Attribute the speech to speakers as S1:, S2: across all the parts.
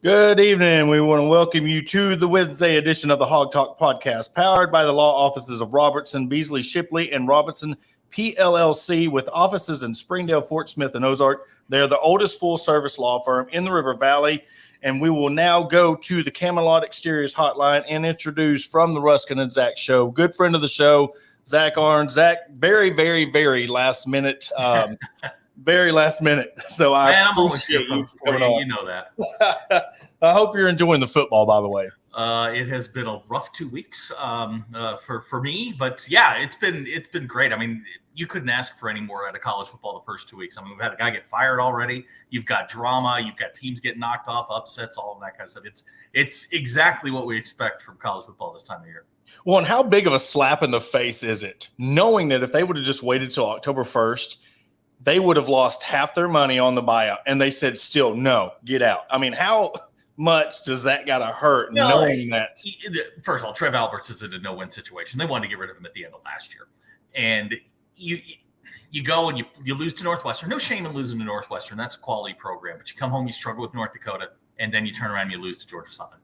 S1: Good evening. We want to welcome you to the Wednesday edition of the Hog Talk podcast, powered by the law offices of Robertson, Beasley, Shipley, and Robertson PLLC, with offices in Springdale, Fort Smith, and Ozark. They're the oldest full-service law firm in the River Valley, and we will now go to the Camelot Exteriors hotline and introduce from the Ruskin and Zach show, good friend of the show, Zach Arns. Zach, very last minute. Very last minute. So
S2: I'm always here for you. You know that.
S1: I hope you're enjoying the football, by the way.
S2: It has been a rough 2 weeks for me, but yeah, it's been great. I mean, you couldn't ask for any more out of college football the first 2 weeks. I mean, we've had a guy get fired already. You've got drama. You've got teams getting knocked off, upsets, all of that kind of stuff. It's exactly what we expect from college football this time of year.
S1: Well, and how big of a slap in the face is it, knowing that if they would have just waited till October 1st, they would have lost half their money on the buyout, and they said, still, no, get out. I mean, how much does that got to hurt knowing that?
S2: First of all, Trev Alberts is in a no-win situation. They wanted to get rid of him at the end of last year. And you go and you lose to Northwestern. No shame in losing to Northwestern. That's a quality program. But you come home, you struggle with North Dakota, and then you turn around and you lose to Georgia Southern.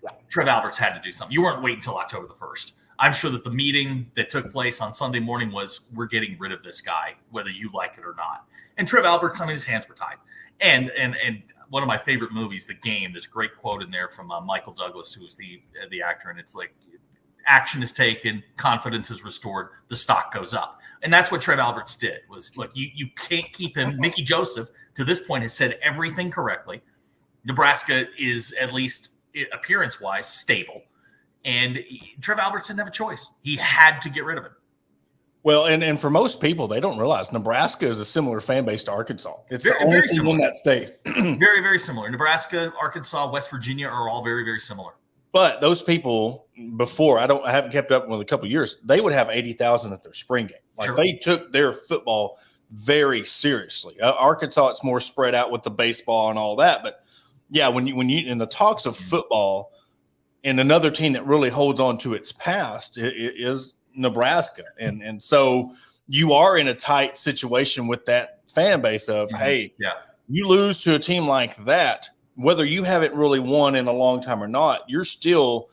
S2: Yeah. Trev Alberts had to do something. You weren't waiting until October the 1st. I'm sure that the meeting that took place on Sunday morning was, we're getting rid of this guy, whether you like it or not. And Trev Alberts, I mean, his hands were tied. And one of my favorite movies, The Game, there's a great quote in there from Michael Douglas, who was the actor. And it's like, action is taken, confidence is restored, the stock goes up. And that's what Trev Alberts did, was, look, you can't keep him. Mickey Joseph, to this point, has said everything correctly. Nebraska is, at least appearance-wise, stable. And Trev Alberts didn't have a choice. He had to get rid of him.
S1: Well, and for most people, they don't realize Nebraska is a similar fan base to Arkansas. It's the only thing in that state.
S2: Very similar. Nebraska, Arkansas, West Virginia are all very similar.
S1: But those people before, I haven't kept up with a couple of years, they would have 80,000 at their spring game. Like, sure. They took their football very seriously. Arkansas, it's more spread out with the baseball and all that. But yeah, when you in the talks of football, and another team that really holds on to its past is Nebraska. And so you are in a tight situation with that fan base of, hey, yeah, you lose to a team like that, whether you haven't really won in a long time or not, you're still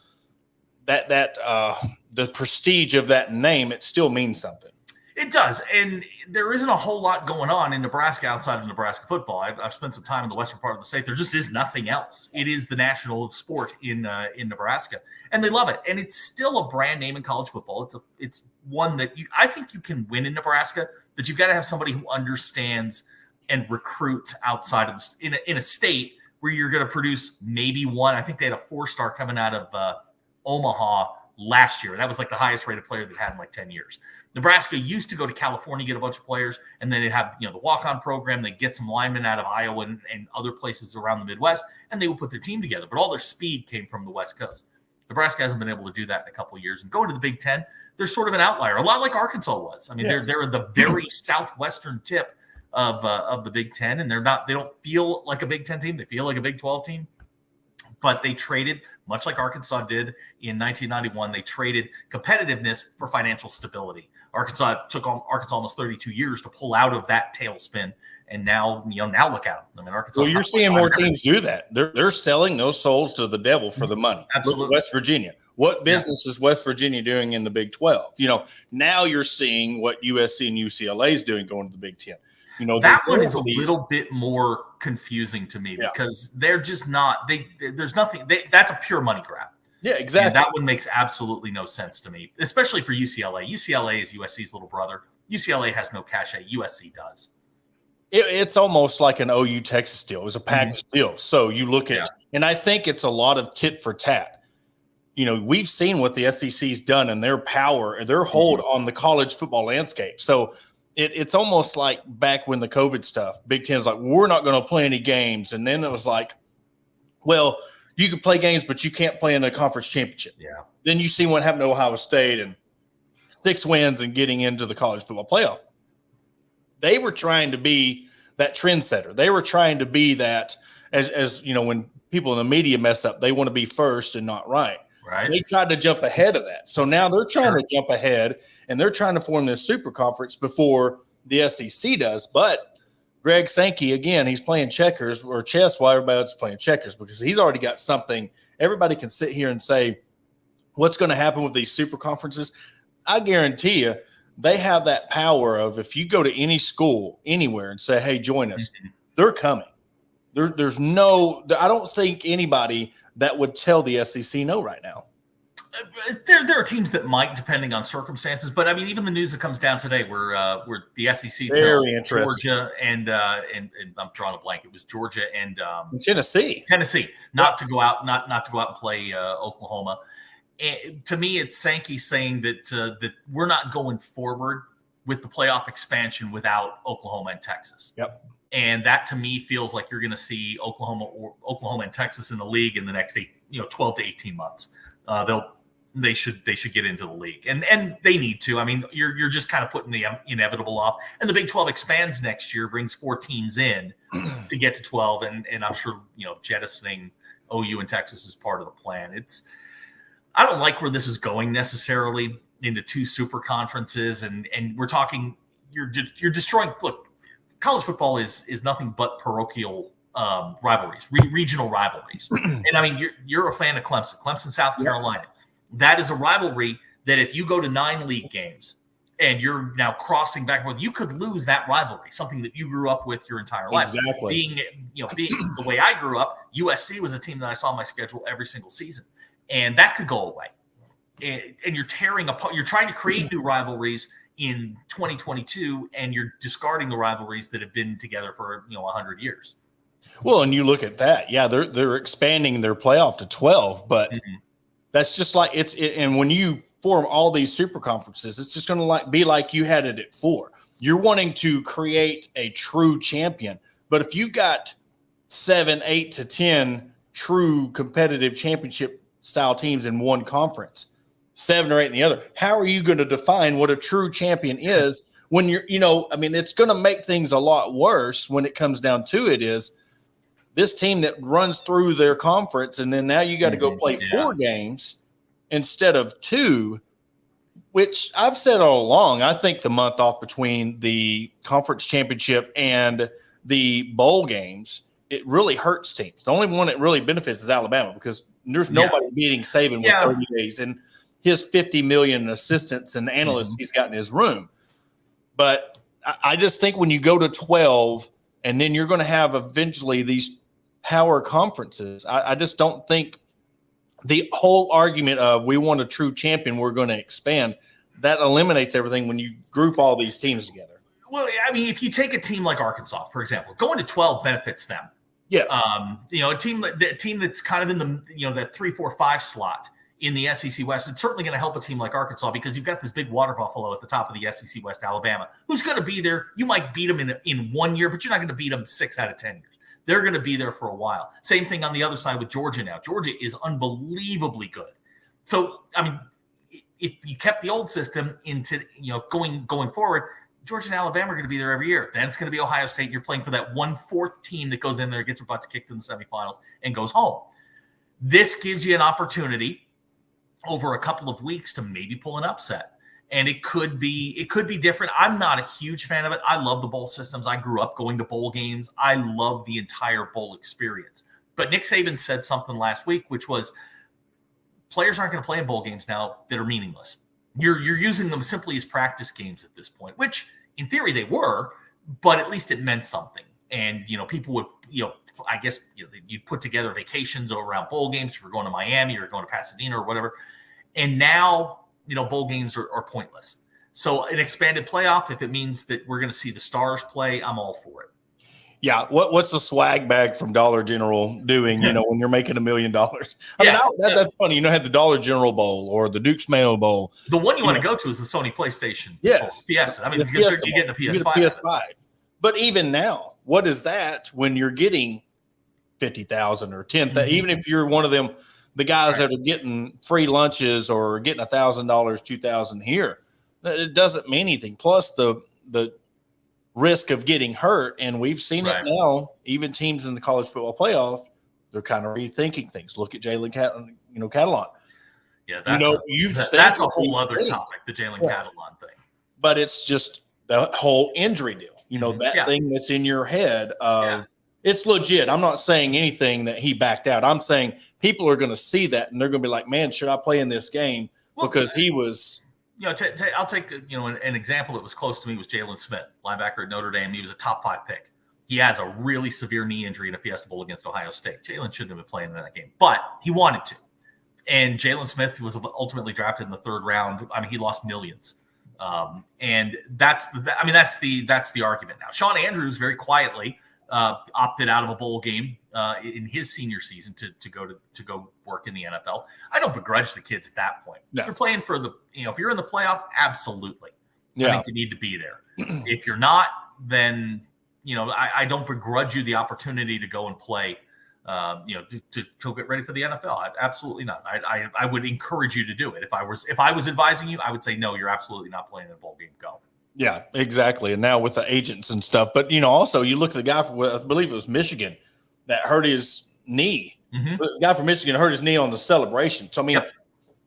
S1: the prestige of that name, it still means something.
S2: It does. And there isn't a whole lot going on in Nebraska outside of Nebraska football. I've spent some time in the western part of the state. There just is nothing else. It is the national sport in Nebraska, and they love it. And it's still a brand name in college football. It's one that I think you can win in Nebraska, but you've got to have somebody who understands and recruits outside of in a state where you're going to produce maybe one. I think they had a 4-star coming out of Omaha last year. That was like the highest rated player they've had in like 10 years. Nebraska used to go to California, get a bunch of players, and then they'd have, the walk-on program. They'd get some linemen out of Iowa and other places around the Midwest, and they would put their team together. But all their speed came from the West Coast. Nebraska hasn't been able to do that in a couple of years. And going to the Big Ten, they're sort of an outlier, a lot like Arkansas was. I mean, yes. They're the very southwestern tip of the Big Ten, and they don't feel like a Big Ten team. They feel like a Big 12 team. But they traded, much like Arkansas did in 1991, they traded competitiveness for financial stability. Arkansas took Arkansas almost 32 years to pull out of that tailspin, and now look at them. I mean, Arkansas.
S1: Well, you're seeing more teams do that. They're selling those souls to the devil for the money.
S2: Absolutely.
S1: West Virginia. What business is West Virginia doing in the Big 12? Now you're seeing what USC and UCLA is doing going to the Big 10.
S2: That one is a little bit more confusing to me because they're just not. There's nothing. That's a pure money grab.
S1: Yeah, exactly.
S2: And that one makes absolutely no sense to me, especially for UCLA. UCLA is USC's little brother. UCLA has no cachet. USC does.
S1: It's almost like an OU Texas deal. It was a package deal. So you look at, and I think it's a lot of tit for tat. We've seen what the SEC's done and their power and their hold on the college football landscape. So it's almost like back when the COVID stuff, Big Ten's like, we're not going to play any games. And then it was like, well, you can play games, but you can't play in a conference championship.
S2: Yeah.
S1: Then you see what happened to Ohio State and 6 wins and getting into the college football playoff. They were trying to be that trendsetter. They were trying to be that, as when people in the media mess up, they want to be first and not right.
S2: Right.
S1: They tried to jump ahead of that. So now they're trying to jump ahead, and they're trying to form this super conference before the SEC does. But Greg Sankey, again, he's playing checkers or chess while everybody else is playing checkers, because he's already got something. Everybody can sit here and say, what's going to happen with these super conferences? I guarantee you, they have that power of, if you go to any school anywhere and say, hey, join us, they're coming. There's no – I don't think anybody that would tell the SEC no right now.
S2: There are teams that might, depending on circumstances. But, I mean, even the news that comes down today where the SEC tells Georgia and I'm drawing a blank. It was Georgia and
S1: Tennessee
S2: not to go out and play Oklahoma. And to me, it's Sankey saying that we're not going forward with the playoff expansion without Oklahoma and Texas.
S1: Yep.
S2: And that to me feels like you're going to see Oklahoma and Texas in the league in the next 12 to 18 months. They should get into the league, and they need to. I mean, you're just kind of putting the inevitable off. And the Big 12 expands next year, brings 4 teams in to get to 12, and I'm sure jettisoning OU and Texas is part of the plan. I don't like where this is going necessarily into 2 super conferences, and we're talking you're destroying. Look, college football is nothing but parochial rivalries, regional rivalries. And I mean, you're a fan of Clemson, South Carolina. That is a rivalry that if you go to 9 league games and you're now crossing back and forth, you could lose that rivalry, something that you grew up with your entire life.
S1: Exactly.
S2: Being the way I grew up, USC was a team that I saw on my schedule every single season, and that could go away. And you're tearing apart. You're trying to create new rivalries in 2022, and you're discarding the rivalries that have been together for 100 years.
S1: Well, and you look at that. Yeah, they're expanding their playoff to 12, but that's just like and when you form all these super conferences, it's just going to be like you had it at 4. You're wanting to create a true champion, but if you've got 7, 8 to 10 true competitive championship style teams in one conference, 7 or 8 in the other, how are you going to define what a true champion is when it's going to make things a lot worse when it comes down to it is this team that runs through their conference, and then now you got to go play 4 games instead of 2, which I've said all along. I think the month off between the conference championship and the bowl games, it really hurts teams. The only one that really benefits is Alabama, because there's nobody beating Saban with 30 days and his 50 million assistants and analysts he's got in his room. But I just think when you go to 12 and then you're going to have eventually these power conferences, I just don't think the whole argument of we want a true champion, we're going to expand, that eliminates everything when you group all these teams together.
S2: Well, I mean, if you take a team like Arkansas, for example, going to 12 benefits them.
S1: Yes.
S2: A team that's kind of in the that 3, 4, 5 slot in the SEC West, it's certainly going to help a team like Arkansas, because you've got this big water buffalo at the top of the SEC West, Alabama, who's going to be there. You might beat them in 1 year, but you're not going to beat them 6 out of 10 years. They're going to be there for a while. Same thing on the other side with Georgia now. Georgia is unbelievably good. So, I mean, if you kept the old system into, going forward, Georgia and Alabama are going to be there every year. Then it's going to be Ohio State. You're playing for that 1/4 team that goes in there, gets their butts kicked in the semifinals, and goes home. This gives you an opportunity over a couple of weeks to maybe pull an upset. And it could be different. I'm not a huge fan of it. I love the bowl systems. I grew up going to bowl games. I love the entire bowl experience. But Nick Saban said something last week, which was players aren't going to play in bowl games now that are meaningless. You're using them simply as practice games at this point, which in theory they were, but at least it meant something. And, people would, I guess, you'd put together vacations around bowl games. If you're going to Miami or going to Pasadena or whatever. And now, bowl games are pointless. So an expanded playoff, if it means that we're going to see the stars play, I'm all for it.
S1: Yeah, what's the swag bag from Dollar General doing? When you're making $1 million. I mean, that's funny. Had the Dollar General Bowl or the Duke's Mayo Bowl.
S2: The one you want to go to is the Sony PlayStation.
S1: Yes,
S2: Fiesta. I mean, you're getting a PS5.
S1: But even now, what is that when you're getting 50,000 or 10,000? Even if you're one of them, the guys that are getting free lunches or getting $1,000, $2,000 here, it doesn't mean anything. Plus the risk of getting hurt, and we've seen it now. Even teams in the college football playoff, they're kind of rethinking things. Look at Jalen Catalon.
S2: Yeah, that's a whole other topic, the Jalen Catalon thing.
S1: But it's just the whole injury deal. That thing that's in your head of it's legit. I'm not saying anything that he backed out. I'm saying people are going to see that and they're going to be like, man, should I play in this game? Because he was.
S2: I'll take an example that was close to me was Jalen Smith, linebacker at Notre Dame. He was a top 5 pick. He has a really severe knee injury in a Fiesta Bowl against Ohio State. Jalen shouldn't have been playing in that game, but he wanted to. And Jalen Smith was ultimately drafted in the 3rd round. I mean, he lost millions, and that's the argument now. Sean Andrews very quietly opted out of a bowl game in his senior season to go work in the NFL. I don't begrudge the kids at that point. No. If you're playing for if you're in the playoff, absolutely. I think you need to be there. If you're not, then I don't begrudge you the opportunity to go and play. To go get ready for the NFL. Absolutely not. I would encourage you to do it. If I was advising you, I would say no. You're absolutely not playing in a bowl game. Go.
S1: Yeah, exactly. And now with the agents and stuff, but also you look at the guy I believe it was Michigan that hurt his knee. The guy from Michigan hurt his knee on the celebration. So I mean,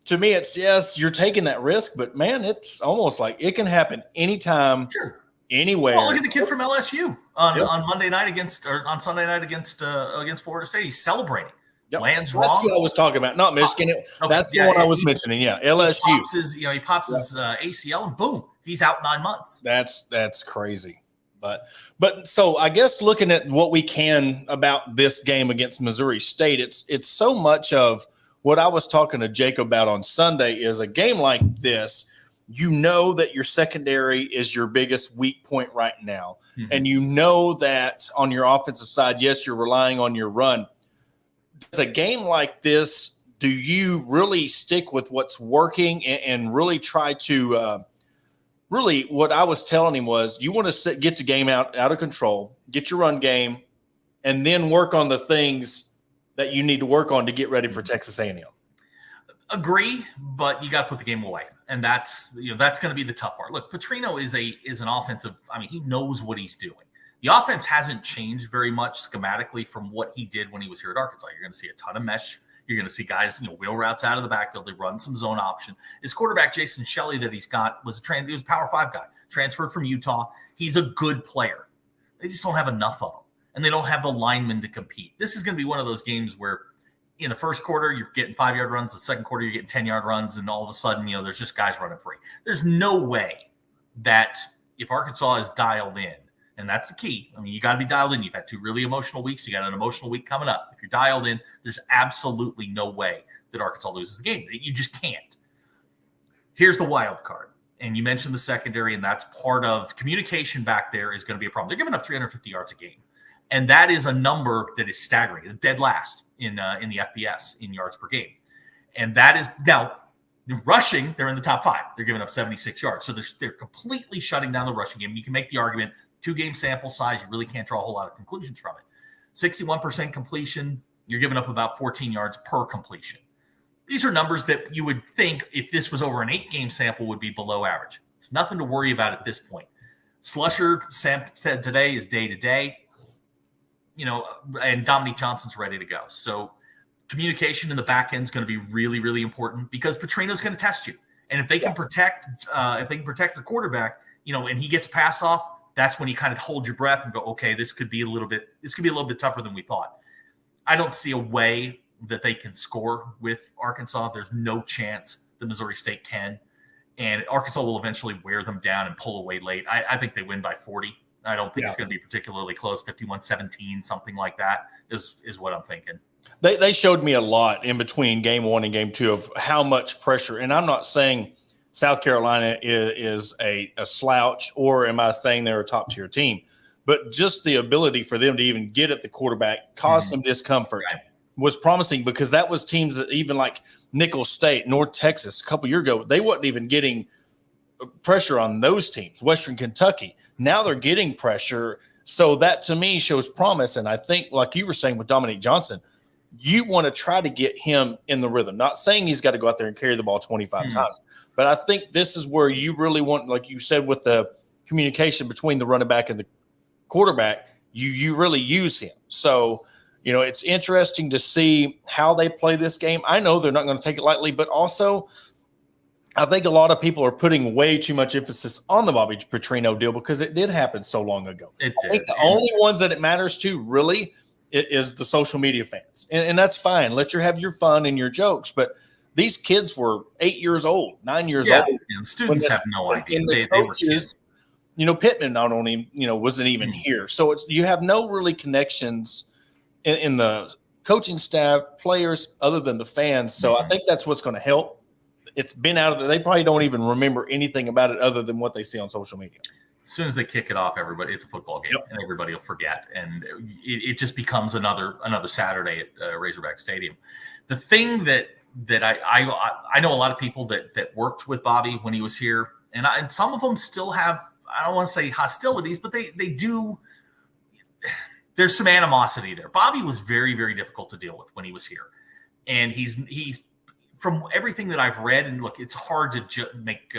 S1: to me, it's yes, you're taking that risk, but man, it's almost like it can happen anytime, anywhere.
S2: Well, look at the kid from LSU on Monday night on Sunday night against Florida State. He's celebrating. Lands wrong.
S1: That's what I was talking about. Not Michigan. That's the one I was mentioning. Yeah, LSU.
S2: He pops his ACL and boom, he's out 9 months.
S1: That's crazy. But so I guess looking at what we can about this game against Missouri State, it's so much of what I was talking to Jacob about on Sunday is a game like this. That your secondary is your biggest weak point right now. And that on your offensive side, yes, you're relying on your run. Does a game like this, do you really stick with what's working and really try to really what I was telling him was you want to get the game out of control, get your run game, and then work on the things that you need to work on to get ready for Texas A&M.
S2: Agree, but you got to put the game away. And that's going to be the tough part. Look, Petrino is an offensive. I mean, he knows what he's doing. The offense hasn't changed very much schematically from what he did when he was here at Arkansas. You're going to see a ton of mesh. You're going to see guys, wheel routes out of the backfield. They run some zone option. His quarterback, Jason Shelley, that he's got he was a Power 5 guy, transferred from Utah. He's a good player. They just don't have enough of them, and they don't have the linemen to compete. This is going to be one of those games where in the first quarter, you're getting 5-yard runs. The second quarter, you're getting 10-yard runs. And all of a sudden, there's just guys running free. There's no way that if Arkansas is dialed in, and that's the key. I mean, you got to be dialed in. You've had 2 really emotional weeks. You got an emotional week coming up. If you're dialed in, there's absolutely no way that Arkansas loses the game. You just can't. Here's the wild card. And you mentioned the secondary, and that's part of communication back there is going to be a problem. They're giving up 350 yards a game. And that is a number that is staggering, dead last in the FBS in yards per game. And that is now rushing, they're in the top 5. They're giving up 76 yards. So they're completely shutting down the rushing game. You can make the argument, 2-game sample size, you really can't draw a whole lot of conclusions from it. 61% completion, you're giving up about 14 yards per completion. These are numbers that you would think if this was over an 8-game sample would be below average. It's nothing to worry about at this point. Slusher said today is day to day. And Dominique Johnson's ready to go. So communication in the back end is going to be really, really important because Petrino's going to test you. And if they can protect their quarterback, and he gets a pass off, that's when you kind of hold your breath and go, okay, this could be a little bit tougher than we thought. I don't see a way that they can score with Arkansas. There's no chance that Missouri State can. And Arkansas will eventually wear them down and pull away late. I think they win by 40. I don't think it's going to be particularly close. 51-17, something like that is what I'm thinking.
S1: They showed me a lot in between game 1 and game 2 of how much pressure. And I'm not saying South Carolina is a slouch, or am I saying they're a top tier team? But just the ability for them to even get at the quarterback caused some discomfort.
S2: Right.
S1: Was promising because that was teams that even like Nicholls State, North Texas, a couple years ago, they wasn't even getting pressure on those teams. Western Kentucky, now they're getting pressure. So that to me shows promise. And I think, like you were saying with Dominique Johnson, you want to try to get him in the rhythm. Not saying he's got to go out there and carry the ball 25 times, but I think this is where you really want, like you said, with the communication between the running back and the quarterback, you really use him. So, you know, it's interesting to see how they play this game. I know they're not going to take it lightly, but also I think a lot of people are putting way too much emphasis on the Bobby Petrino deal because it did happen so long ago. I think the only ones that it matters to really is the social media fans. And that's fine. Let you have your fun and your jokes. But these kids were 8 years old, 9 years old.
S2: And students have no idea.
S1: And the coaches, you know, Pittman not only, you know, wasn't even here. So it's you have no really connections in the coaching staff, players, other than the fans. So I think that's what's going to help. It's been out of there. They probably don't even remember anything about it other than what they see on social media.
S2: As soon as they kick it off, everybody, it's a football game, and everybody will forget. And it just becomes another Saturday at Razorback Stadium. The thing that I know a lot of people that worked with Bobby when he was here, and some of them still have, I don't want to say hostilities, but they do. There's some animosity there. Bobby was very, very difficult to deal with when he was here. And he's from everything that I've read, and look, it's hard to make,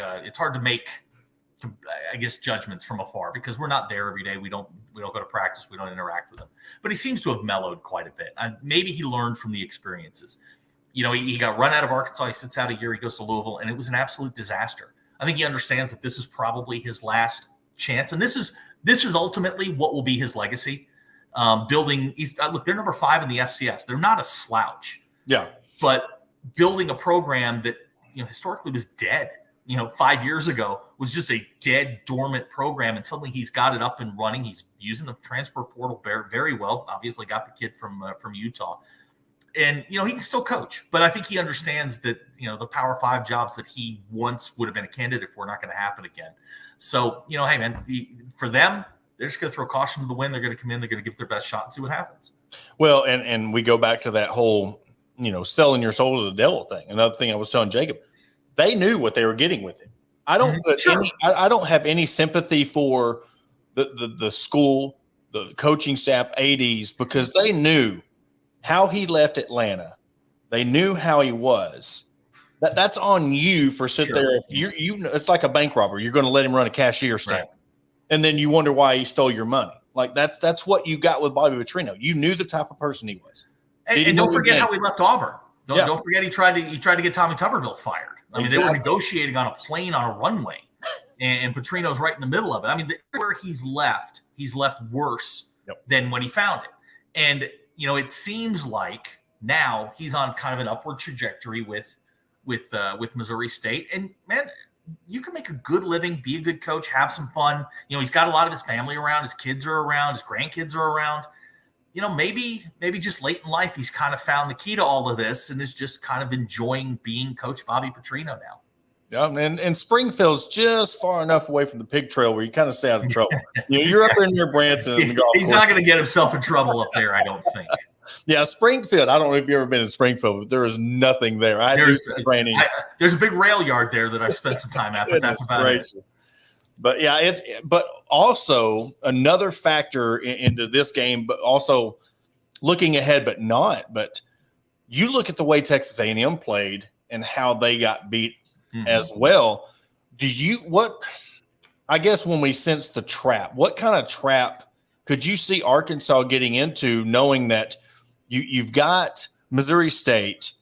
S2: I guess, judgments from afar because we're not there every day. We don't go to practice. We don't interact with him. But he seems to have mellowed quite a bit. Maybe he learned from the experiences. You know, he got run out of Arkansas. He sits out a year. He goes to Louisville, and it was an absolute disaster. I think he understands that this is probably his last chance, and this is ultimately what will be his legacy. Building, look, they're number 5 in the FCS. They're not a slouch.
S1: Yeah,
S2: but building a program that, you know, historically was dead, you know, 5 years ago was just a dead, dormant program. And suddenly he's got it up and running. He's using the transfer portal very well. Obviously got the kid from Utah, and, you know, he can still coach, but I think he understands that, you know, the Power 5 jobs that he once would have been a candidate for are not going to happen again. So, you know, hey man, for them, they're just going to throw caution to the wind. They're going to come in, they're going to give their best shot and see what happens.
S1: Well, and we go back to that whole, you know, selling your soul to the devil thing. Another thing I was telling Jacob, they knew what they were getting with him. I don't I don't have any sympathy for the school, the coaching staff, ADs, because they knew how he left Atlanta. They knew how he was. That's on you for sitting there. If you it's like a bank robber. You're going to let him run a cashier stand, and then you wonder why he stole your money. Like that's what you got with Bobby Petrino. You knew the type of person he was.
S2: And don't forget how he left Auburn. Don't forget he tried to get Tommy Tuberville fired. I mean, they were negotiating on a plane on a runway, and Petrino's right in the middle of it. I mean, where he's left worse than when he found it. And, you know, it seems like now he's on kind of an upward trajectory with Missouri State. And, man, you can make a good living, be a good coach, have some fun. You know, he's got a lot of his family around. His kids are around. His grandkids are around. You know, maybe just late in life, he's kind of found the key to all of this and is just kind of enjoying being Coach Bobby Petrino now.
S1: Yeah, and Springfield's just far enough away from the pig trail where you kind of stay out of trouble. You know, you're up in near Branson. And the golf
S2: he's
S1: course.
S2: Not going to get himself in trouble up there, I don't think.
S1: Yeah, Springfield. I don't know if you've ever been in Springfield, but there is nothing there.
S2: There's a big rail yard there that I've spent some time at, but that's about it.
S1: But yeah, but also another factor into this game, but also looking ahead, but you look at the way Texas A&M played and how they got beat as well. I guess when we sense the trap, what kind of trap could you see Arkansas getting into, knowing that you've got Missouri State?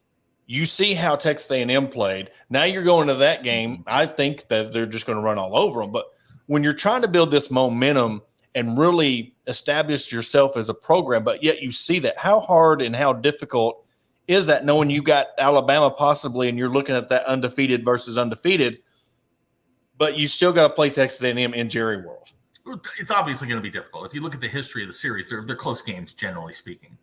S1: You see how Texas A&M played. Now you're going to that game. I think that they're just going to run all over them. But when you're trying to build this momentum and really establish yourself as a program, but yet you see that, how hard and how difficult is that, knowing you got Alabama possibly and you're looking at that undefeated versus undefeated, but you still got to play Texas A&M in Jerry World?
S2: It's obviously going to be difficult. If you look at the history of the series, they're close games, generally speaking.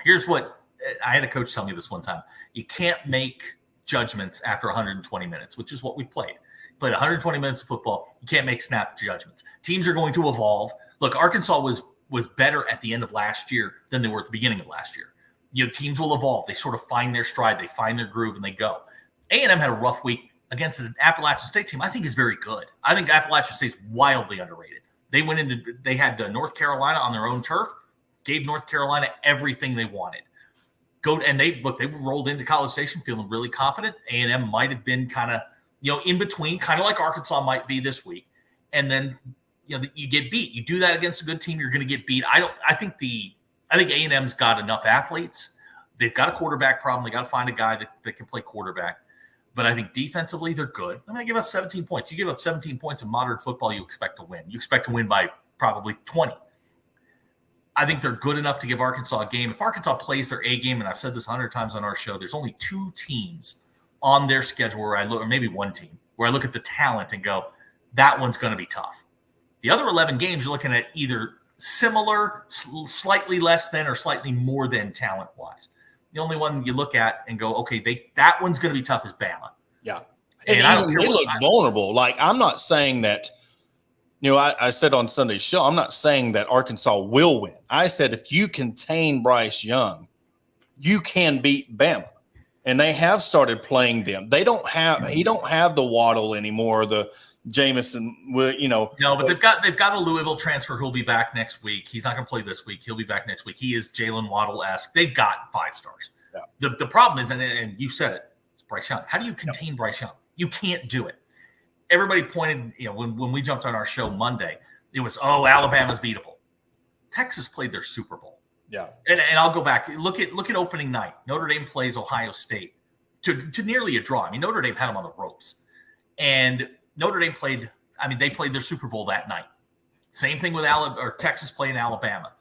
S2: Here's what I had a coach tell me this one time. You can't make judgments after 120 minutes, which is what we've played. Played 120 minutes of football. You can't make snap judgments. Teams are going to evolve. Look, Arkansas was better at the end of last year than they were at the beginning of last year. Teams will evolve. They sort of find their stride. They find their groove, and they go. A&M had a rough week against an Appalachian State team I think is very good. I think Appalachian State's wildly underrated. They had North Carolina on their own turf, gave North Carolina everything they wanted. They rolled into College Station feeling really confident. A&M might have been kind of, in between, kind of like Arkansas might be this week. And then, you get beat. You do that against a good team, you're going to get beat. I think A&M's got enough athletes. They've got a quarterback problem. They got to find a guy that can play quarterback. But I think defensively, they're good. I mean, they give up 17 points. You give up 17 points in modern football, you expect to win. You expect to win by probably 20. I think they're good enough to give Arkansas a game. If Arkansas plays their A game, and I've said this 100 times on our show, there's only 2 teams on their schedule where I look, or maybe 1 team, where I look at the talent and go, that one's going to be tough. The other 11 games, you're looking at either similar, slightly less than, or slightly more than talent-wise. The only one you look at and go, okay, that one's going to be tough is Bama.
S1: Yeah. And they look vulnerable. Like, I'm not saying that, I said on Sunday's show, I'm not saying that Arkansas will win. I said if you contain Bryce Young, you can beat Bama. And they have started playing them. He don't have the Waddle anymore, the Jameson, No,
S2: but they've got a Louisville transfer who'll be back next week. He's not going to play this week. He'll be back next week. He is Jalen Waddle-esque. They've got 5 stars. Yeah. The problem is, and you said it, it's Bryce Young. How do you contain Bryce Young? You can't do it. Everybody pointed, when we jumped on our show Monday, it was, Alabama's beatable. Texas played their Super Bowl.
S1: Yeah.
S2: And I'll go back. Look at opening night. Notre Dame plays Ohio State to nearly a draw. I mean, Notre Dame had them on the ropes. And Notre Dame played their Super Bowl that night. Same thing with Texas playing Alabama.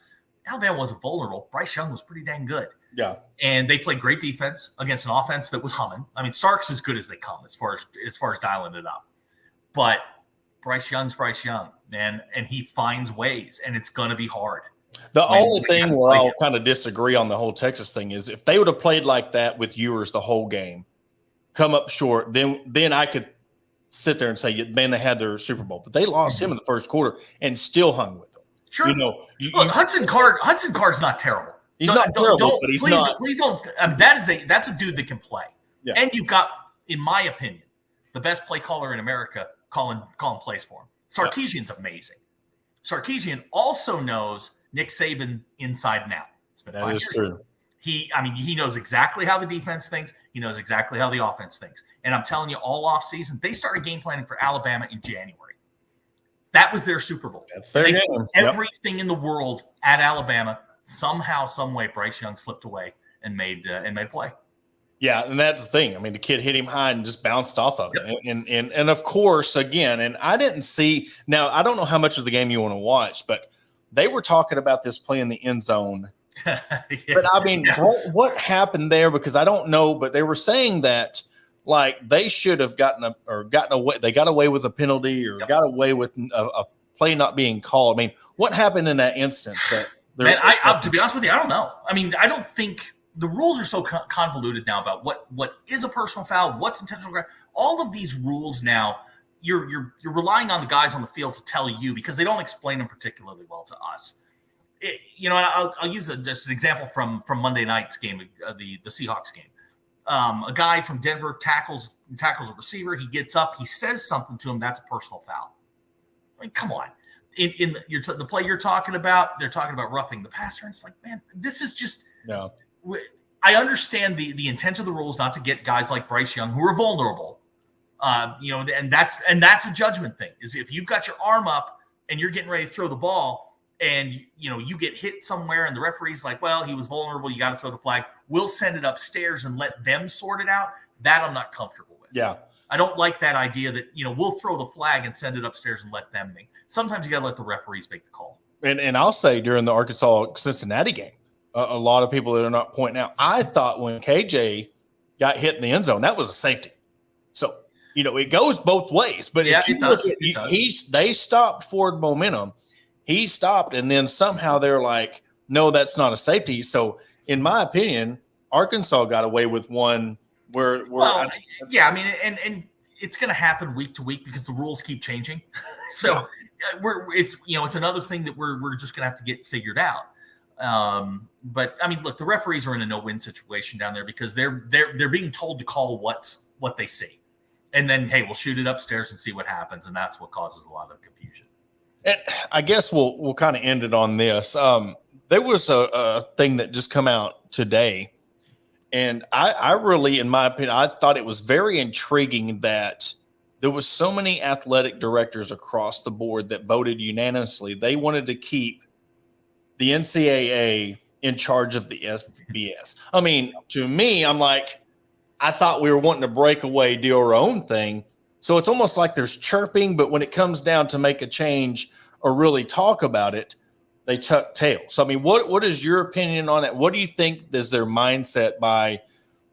S2: Alabama wasn't vulnerable. Bryce Young was pretty dang good.
S1: Yeah.
S2: And they played great defense against an offense that was humming. I mean, Sark's as good as they come as far as dialing it up. But Bryce Young's Bryce Young, man, and he finds ways, and it's going to be hard.
S1: The only thing where I'll kind of disagree on the whole Texas thing is if they would have played like that with Ewers the whole game, come up short, then I could sit there and say, man, they had their Super Bowl. But they lost him in the first quarter and still hung with them.
S2: Sure. Look, Hudson Card's not terrible.
S1: He's not terrible, but he's not.
S2: Please don't. I mean, that's a dude that can play.
S1: Yeah.
S2: And you've got, in my opinion, the best play caller in America calling plays for him. Sarkisian's amazing. Sarkisian also knows Nick Saban inside and out.
S1: That is true.
S2: He knows exactly how the defense thinks. He knows exactly how the offense thinks. And I'm telling you, all off season, they started game planning for Alabama in January. That was their Super Bowl.
S1: That's their game.
S2: Everything in the world at Alabama. Somehow, some way, Bryce Young slipped away and made a play.
S1: Yeah, and that's the thing. I mean, the kid hit him high and just bounced off of it. And of course, again, and I didn't see – now, I don't know how much of the game you want to watch, but they were talking about this play in the end zone. But, I mean, what happened there? Because I don't know, but they were saying that, like, they should have gotten away – they got away with a penalty or got away with a play not being called. I mean, what happened in that instance?
S2: Man, to be honest with you, I don't know. I mean, I don't think – the rules are so convoluted now about what is a personal foul, what's intentional. All of these rules now, you're relying on the guys on the field to tell you because they don't explain them particularly well to us. I'll use just an example from Monday night's game, the Seahawks game. A guy from Denver tackles a receiver. He gets up. He says something to him. That's a personal foul. I mean, come on. In the play you're talking about, they're talking about roughing the passer. And it's like, man, this is just
S1: no.
S2: I understand the intent of the rules not to get guys like Bryce Young who are vulnerable, and that's a judgment thing. Is if you've got your arm up and you're getting ready to throw the ball, and you get hit somewhere, and the referee's like, "Well, he was vulnerable. You got to throw the flag. We'll send it upstairs and let them sort it out." That I'm not comfortable with.
S1: Yeah,
S2: I don't like that idea that we'll throw the flag and send it upstairs and let them make. Sometimes you got to let the referees make the call.
S1: And I'll say during the Arkansas-Cincinnati game. A lot of people that are not pointing out. I thought when KJ got hit in the end zone, that was a safety. So, it goes both ways. But if you look at they stopped forward momentum. He stopped, and then somehow they're like, no, that's not a safety. So, in my opinion, Arkansas got away with one
S2: Well, yeah, I mean, and it's going to happen week to week because the rules keep changing. So it's another thing that we're just going to have to get figured out. But I mean, look, the referees are in a no-win situation down there because they're being told to call what they see, and then hey, we'll shoot it upstairs and see what happens, and that's what causes a lot of confusion.
S1: And I guess we'll kind of end it on this. There was a thing that just come out today. And I really, in my opinion, I thought it was very intriguing that there was so many athletic directors across the board that voted unanimously. They wanted to keep the NCAA in charge of the FBS. I mean, to me, I'm like, I thought we were wanting to break away, do our own thing. So it's almost like there's chirping, but when it comes down to make a change or really talk about it, they tuck tail. So, I mean, what is your opinion on it? What do you think is their mindset by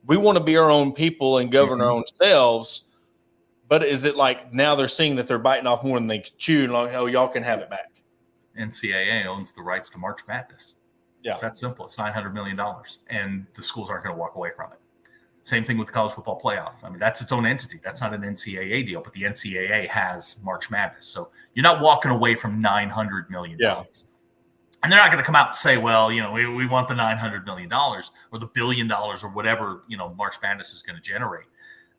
S1: we want to be our own people and govern our own selves? But is it like now they're seeing that they're biting off more than they can chew and like, oh, y'all can have it back?
S2: NCAA owns the rights to March Madness.
S1: Yeah.
S2: It's that simple. It's $900 million, and the schools aren't going to walk away from it. Same thing with the college football playoff. I mean, that's its own entity. That's not an NCAA deal, but the NCAA has March Madness. So you're not walking away from $900 million.
S1: Yeah.
S2: And they're not going to come out and say, well, you know, we want the $900 million or the $1 billion or whatever, you know, March Madness is going to generate.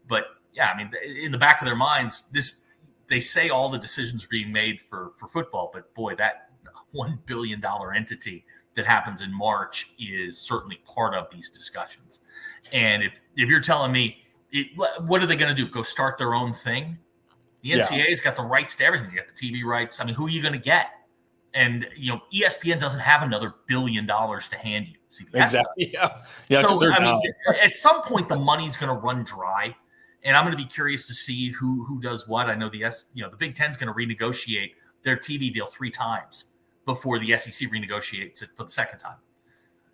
S2: But yeah, I mean, in the back of their minds, they say all the decisions are being made for football, but boy, that $1 billion entity that happens in March is certainly part of these discussions. And if you're telling me, what are they going to do? Go start their own thing? The NCAA's got the rights to everything. You got the TV rights. I mean, who are you going to get? And, you know, ESPN doesn't have another $1 billion to hand you. CBS
S1: exactly.
S2: does.
S1: Yeah.
S2: So, I mean, at some point, the money's going to run dry. And I'm going to be curious to see who does what. I know the Big Ten is going to renegotiate their TV deal 3 times before the SEC renegotiates it for the second time.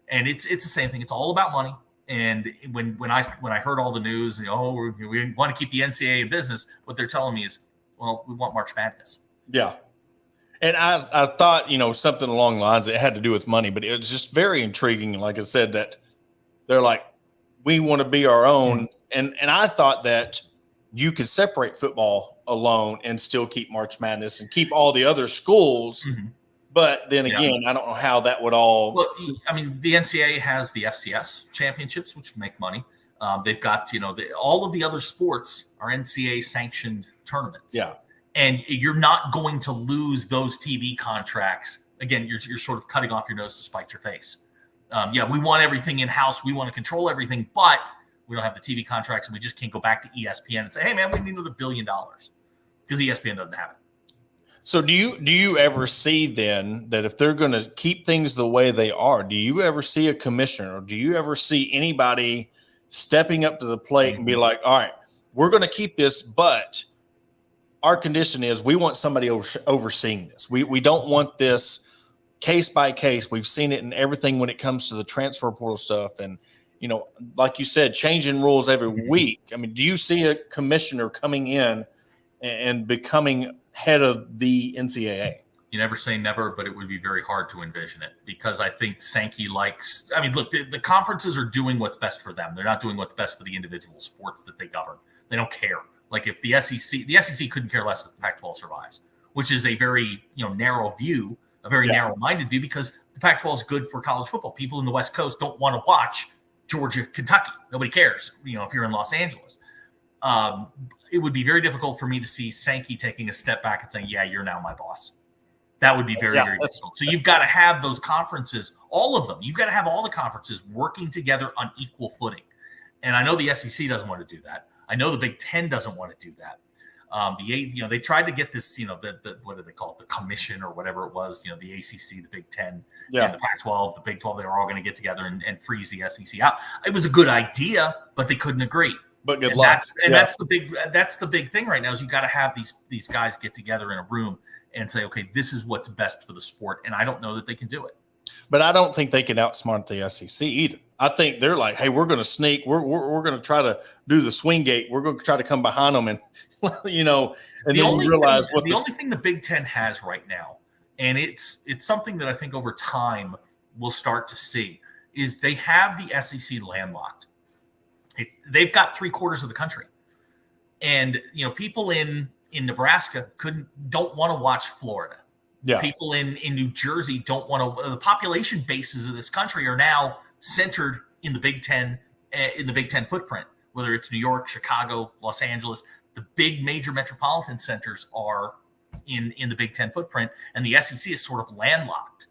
S2: And it's the same thing. It's all about money. And when I heard all the news, we want to keep the NCAA in business, what they're telling me is, well, we want March Madness.
S1: Yeah. And I thought, you know, something along the lines that had to do with money, but it was just very intriguing. Like I said, that they're like, we want to be our own. And I thought that you could separate football alone and still keep March Madness and keep all the other schools. Mm-hmm. But then again, I don't know how that would all.
S2: Well, I mean, the NCAA has the FCS championships, which make money. They've got, you know, all of the other sports are NCAA sanctioned tournaments.
S1: Yeah.
S2: And you're not going to lose those TV contracts. Again, you're sort of cutting off your nose to spite your face. We want everything in-house. We want to control everything, but we don't have the TV contracts, and we just can't go back to ESPN and say, hey, man, we need another $1 billion because ESPN doesn't have it.
S1: So do you ever see then that if they're going to keep things the way they are, do you ever see a commissioner or do you ever see anybody stepping up to the plate and be like, all right, we're going to keep this, but our condition is we want somebody overseeing this. We don't want this case by case. We've seen it in everything when it comes to the transfer portal stuff. And, you know, like you said, changing rules every week. I mean, do you see a commissioner coming in and becoming head of the NCAA?
S2: You never say never, but it would be very hard to envision it because I think Sankey likes – I mean, look, the conferences are doing what's best for them. They're not doing what's best for the individual sports that they govern. They don't care. Like if the SEC couldn't care less if the Pac-12 survives, which is a very, you know, narrow view, a very narrow-minded view because the Pac-12 is good for college football. People in the West Coast don't want to watch Georgia, Kentucky. Nobody cares, you know, if you're in Los Angeles. It would be very difficult for me to see Sankey taking a step back and saying, yeah, you're now my boss. That would be very, very difficult. So you've got to have those conferences, all of them. You've got to have all the conferences working together on equal footing. And I know the SEC doesn't want to do that. I know the Big Ten doesn't want to do that. They tried to get this, you know, the what do they call it? The commission or whatever it was, you know, the ACC, the Big Ten, and the Pac-12, the Big 12, they were all going to get together and freeze the SEC out. It was a good idea, but they couldn't agree.
S1: But good luck.
S2: That's the big thing right now is you got to have these guys get together in a room and say, okay, this is what's best for the sport. And I don't know that they can do it.
S1: But I don't think they can outsmart the SEC either. I think they're like, hey, we're going to sneak. We're going to try to do the swing gate. We're going to try to come behind them and, you know, and then realize what the only
S2: thing the Big Ten has right now, and it's something that I think over time we'll start to see, is they have the SEC landlocked. They've got 3/4 of the country, and people in Nebraska don't want to watch Florida.
S1: Yeah.
S2: People in New Jersey don't want to. The population bases of this country are now centered in the Big Ten, footprint. Whether it's New York, Chicago, Los Angeles, the big major metropolitan centers are in the Big Ten footprint, and the SEC is sort of landlocked.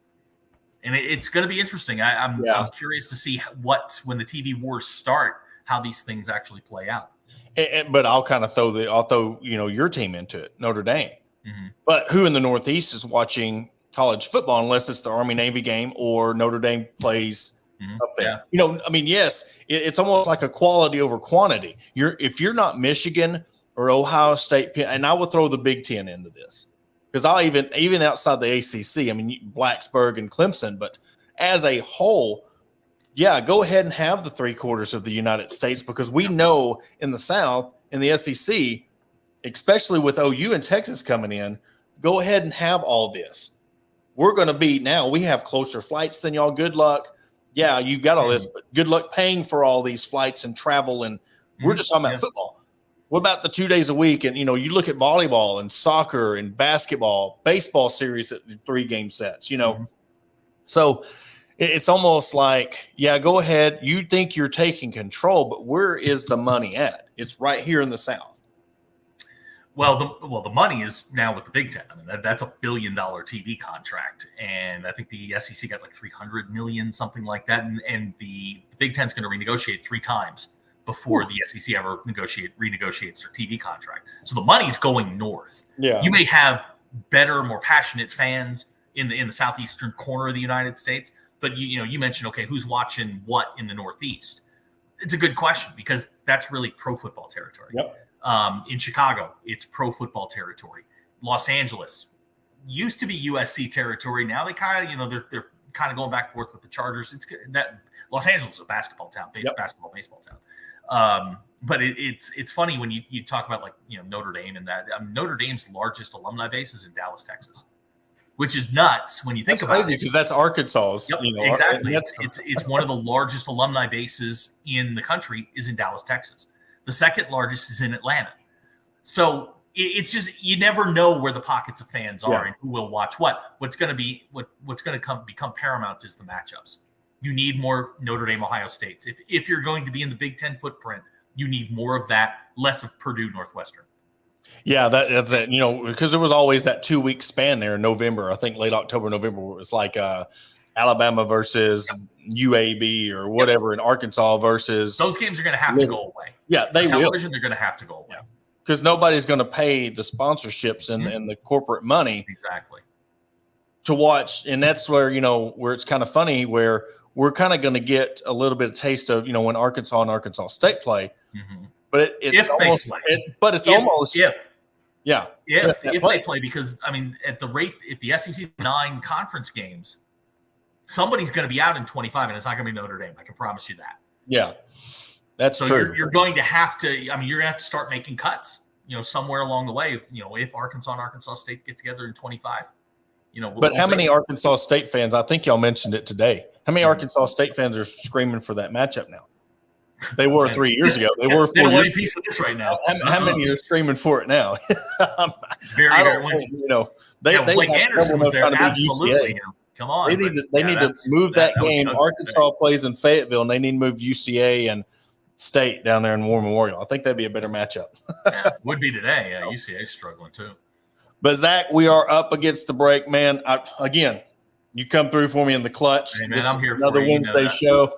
S2: And it's going to be interesting. I'm curious to see when the TV wars start, how these things actually play out.
S1: But I'll kind of throw your team into it, Notre Dame. Mm-hmm. But who in the Northeast is watching college football unless it's the Army-Navy game or Notre Dame plays up there? Yeah. Yes, it's almost like a quality over quantity. If you're not Michigan or Ohio State, and I will throw the Big Ten into this because I'll even outside the ACC, Blacksburg and Clemson, but as a whole, go ahead and have the 3/4 of the United States because we know in the South, in the SEC, especially with OU and Texas coming in, go ahead and have all this. We're going to we have closer flights than y'all. Good luck. Yeah, you've got all this, but good luck paying for all these flights and travel. And we're just talking about football. What about the 2 days a week? And, you look at volleyball and soccer and basketball, baseball series at 3-game sets, So it's almost like, go ahead. You think you're taking control, but where is the money at? It's right here in the South.
S2: Well, the money is now with the Big Ten. That's $1 billion TV contract, and I think the SEC got like $300 million, something like that. And the Big Ten's going to renegotiate 3 times before the SEC ever renegotiates their TV contract. So the money's going north. Yeah, you may have better, more passionate fans in the southeastern corner of the United States, but you mentioned who's watching what in the Northeast? It's a good question because that's really pro football territory.
S1: Yep.
S2: In Chicago, it's pro football territory. Los Angeles used to be USC territory. Now they kind of, they're kind of going back and forth with the Chargers. It's that Los Angeles is a basketball town, basketball, baseball town. But it's funny when you talk about Notre Dame and that. Notre Dame's largest alumni base is in Dallas, Texas, which is nuts when you think about it.
S1: Because that's Arkansas's.
S2: Yep, exactly. It's one of the largest alumni bases in the country is in Dallas, Texas. The second largest is in Atlanta. So it's just you never know where the pockets of fans are and who will watch what. What's going to become paramount is the matchups. You need more Notre Dame, Ohio States. If you're going to be in the Big Ten footprint, you need more of that, less of Purdue, Northwestern.
S1: Yeah, that's it. Because there was always that 2-week span there in November. I think late October, November, where it was like Alabama versus UAB or whatever in Arkansas versus.
S2: Those games are going to have to go away.
S1: Yeah, they
S2: will.
S1: Television,
S2: they're going to have to go away.
S1: Because nobody's going to pay the sponsorships and the corporate money to watch. And that's where, where it's kind of funny where we're kind of going to get a little bit of taste of, when Arkansas and Arkansas State play. Mm-hmm. But it's almost if they play, because at the rate, if the SEC 9 conference games, somebody's going to be out in 25, and it's not going to be Notre Dame. I can promise you that. Yeah, that's true.
S2: You're going to have to. You're going to have to start making cuts. Somewhere along the way. If Arkansas and Arkansas State get together in 25.
S1: But how many Arkansas State fans? I think y'all mentioned it today. How many Arkansas State fans are screaming for that matchup now? They were 3 years ago. They were 4 years ago.
S2: Piece of this right now.
S1: How many are screaming for it now?
S2: Very.
S1: They
S2: Blake Anderson was there. Absolutely. Come on.
S1: They need to move that game. Arkansas plays in Fayetteville, and they need to move UCA and State down there in War Memorial. I think that'd be a better matchup.
S2: Would be today. Yeah, UCA's struggling too.
S1: But Zach, we are up against the break, man. Again, you come through for me in the clutch.
S2: Hey, man, I'm here for
S1: another Wednesday show.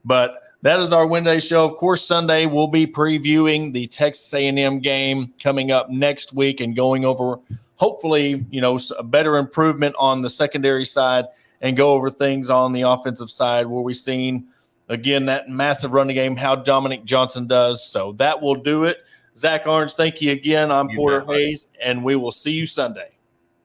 S1: But that is our Wednesday show. Of course, Sunday we'll be previewing the Texas A&M game coming up next week and going over, hopefully, a better improvement on the secondary side and go over things on the offensive side where we've seen, again, that massive running game, how Dominic Johnson does. So that will do it. Zach Arns, thank you again. I'm Porter Hayes, and we will see you Sunday.